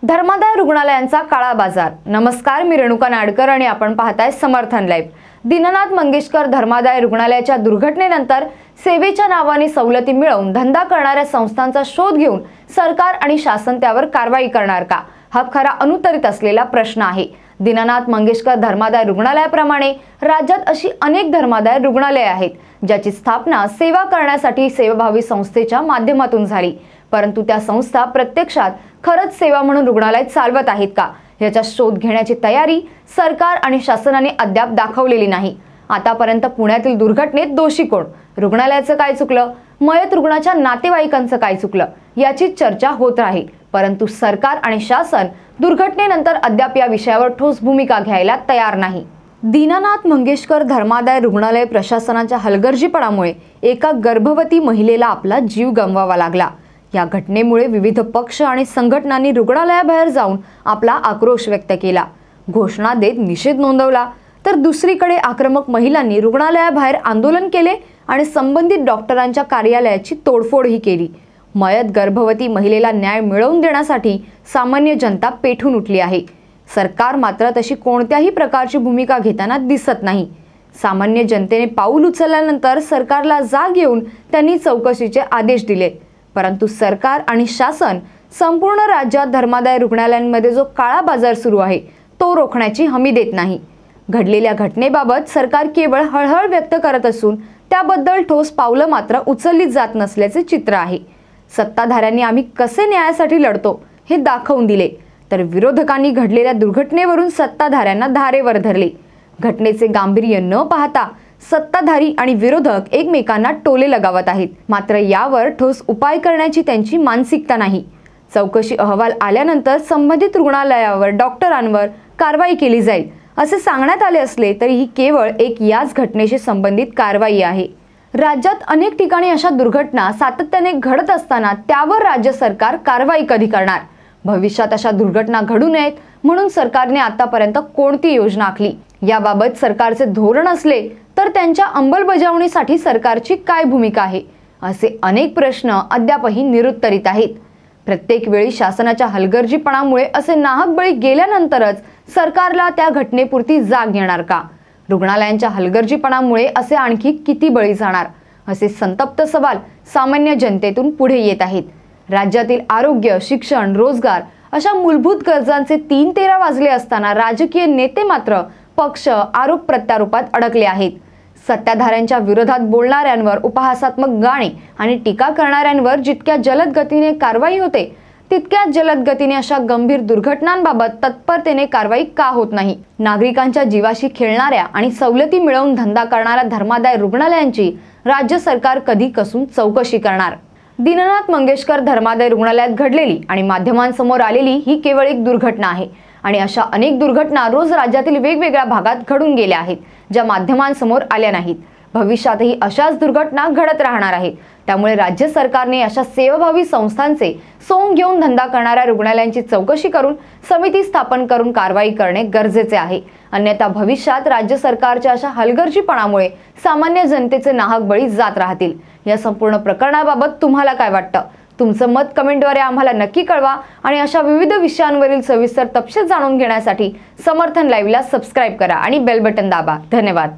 धर्मादाय रुग्णालयांचा काळा बाजार। नमस्कार, मी रेणुका नाडकर आणि आपण पाहताय समर्थन लाईव्ह। दीनानाथ मंगेशकर धर्मादाय रुग्णालयाच्या दुर्घटनेनंतर सेवेच्या नावाने सवलती मिळवून धंदा करणाऱ्या संस्थांचा शोध घेऊन सरकार आणि शासन त्यावर कारवाई करणार का, हा खरा अनुत्तरित असलेला प्रश्न आहे। दीनानाथ मंगेशकर धर्मादाय रुग्णालयाप्रमाणे राज्यात अशी अनेक धर्मादाय रुग्णालये आहेत ज्याची स्थापना सेवा करण्यासाठी सेवाभावी संस्थेच्या माध्यमातून झाली, परंतु त्या संस्था प्रत्यक्षात खरंच सेवा म्हणून रुग्णालय चालवत आहेत का याचा शोध घेण्याची तयारी सरकार आणि शासनाने अद्याप दाखवलेली नाही। आतापर्यंत पुण्यातील दुर्घटनेत दोषी कोण, रुग्णालयाचं काय चुकलं, मयत रुग्णाच्या नातेवाईकांचं काय चुकलं याची चर्चा होत राहील, परंतु सरकार आणि शासन दुर्घटनेनंतर अद्याप या विषयावर ठोस भूमिका घ्यायला तयार नाही। दीनानाथ मंगेशकर धर्मादाय रुग्णालय प्रशासनाच्या हलगर्जीपणामुळे एका गर्भवती महिलेला आपला जीव गमवावा लागला। या घटनेमुळे विविध पक्ष आणि संघटनांनी रुग्णालयाबाहेर जाऊन आपला आक्रोश व्यक्त केला, घोषणा देत निषेध नोंदवला, तर दुसरीकडे आक्रमक महिलांनी रुग्णालयाबाहेर आंदोलन केले आणि संबंधित डॉक्टरांच्या कार्यालयाची तोडफोडही केली। मयत गर्भवती महिलेला न्याय मिळवून देण्यासाठी सामान्य जनता पेटून उठली आहे। सरकार मात्र तशी कोणत्याही प्रकारची भूमिका घेताना दिसत नाही। सामान्य जनतेने पाऊल उचलल्यानंतर सरकारला जाग येऊन त्यांनी चौकशीचे आदेश दिले, परंतु सरकार आणि शासन संपूर्ण राज्यात धर्मादाय रुग्णालयांमध्ये जो काळा बाजार सुरू आहे तो रोखण्याची हमी देत नाही। घडलेल्या घटनेबाबत सरकार केवळ हळहळ व्यक्त करत असून त्याबद्दल ठोस पावलं मात्र उचलली जात नसल्याचे चित्र आहे। सत्ताधाऱ्यांनी आम्ही कसे न्यायासाठी लढतो हे दाखवून दिले, तर विरोधकांनी घडलेल्या दुर्घटनेवरून सत्ताधाऱ्यांना धारेवर धरले। घटनेचे गांभीर्य न पाहता सत्ताधारी आणि विरोधक एकमेकांना टोले लगावत आहेत, मात्र यावर ठोस उपाय करण्याची त्यांची मानसिकता नाही। चौकशी अहवाल आल्यानंतर संबंधित रुग्णालयावर डॉक्टरांवर कारवाई केली जाईल असे सांगण्यात आले असले तरी ही केवळ एक याच घटनेशी संबंधित कारवाई आहे। राज्यात अनेक ठिकाणी अशा दुर्घटना सातत्याने घडत असताना त्यावर राज्य सरकार कारवाई कधी करणार? भविष्यात अशा दुर्घटना घडू नयेत म्हणून सरकारने आतापर्यंत कोणती योजना आखली? याबाबत सरकारचे धोरण असले तर त्यांच्या अंमलबजावणीसाठी सरकारची काय भूमिका आहे, असे अनेक प्रश्न अद्यापही निरुत्तरित आहेत। प्रत्येक वेळी शासनाच्या हलगर्जीपणामुळे असे नाहक बळी गेल्यानंतरच सरकारला त्या घटनेपुरती जाग येणार का? रुग्णालयांच्या हलगर्जीपणामुळे असे आणखी किती बळी जाणार, असे संतप्त सवाल सामान्य जनतेतून पुढे येत आहेत। राज्यातील आरोग्य, शिक्षण, रोजगार अशा मूलभूत गरजांचे 3-13 वाजले असताना राजकीय नेते मात्र पक्ष आरोप प्रत्यारोपात अडकले आहेत। सत्ताधाऱ्यांच्या विरोधात बोलणाऱ्यांवर, उपहासात्मक गाणे आणि टीका करणाऱ्यांवर जितक्या जलद गतीने कारवाई होते तितक्याच जलद गतीने अशा गंभीर दुर्घटनांबाबत तत्परतेने कारवाई का होत नाही? नागरिकांच्या जीवाशी खेळणाऱ्या आणि सवलती मिळवून धंदा करणाऱ्या धर्मादाय रुग्णालयांची राज्य सरकार कधी कसून चौकशी करणार? दीनानाथ मंगेशकर धर्मादाय रुग्णालयात घडलेली आणि माध्यमांसमोर आलेली ही केवळ एक दुर्घटना आहे आणि अशा अनेक दुर्घटना रोज राज्यातील वेगवेगळ्या भागात घडून गेल्या आहेत ज्या माध्यमांसमोर आल्या नाहीत। भविष्यातही अशाच दुर्घटना घडत राहणार आहेत। त्यामुळे राज्य सरकारने अशा सेवाभावी संस्थांचे सोंग घेऊन धंदा करणाऱ्या रुग्णालयांची चौकशी करून समिती स्थापन करून कारवाई करणे गरजेचे आहे। अन्यथा भविष्यात राज्य सरकारच्या अशा हलगर्जीपणामुळे सामान्य जनतेचे नाहक बळी जात राहतील। या संपूर्ण प्रकरणाबाबत तुम्हाला काय वाटतं? तुमचं मत कमेंटद्वारे आम्हाला नक्की कळवा आणि अशा विविध विषयांवरील सविस्तर तपशील जाणून घेण्यासाठी समर्थन लाईव्हला सबस्क्राईब करा आणि बेल बटन दाबा। धन्यवाद।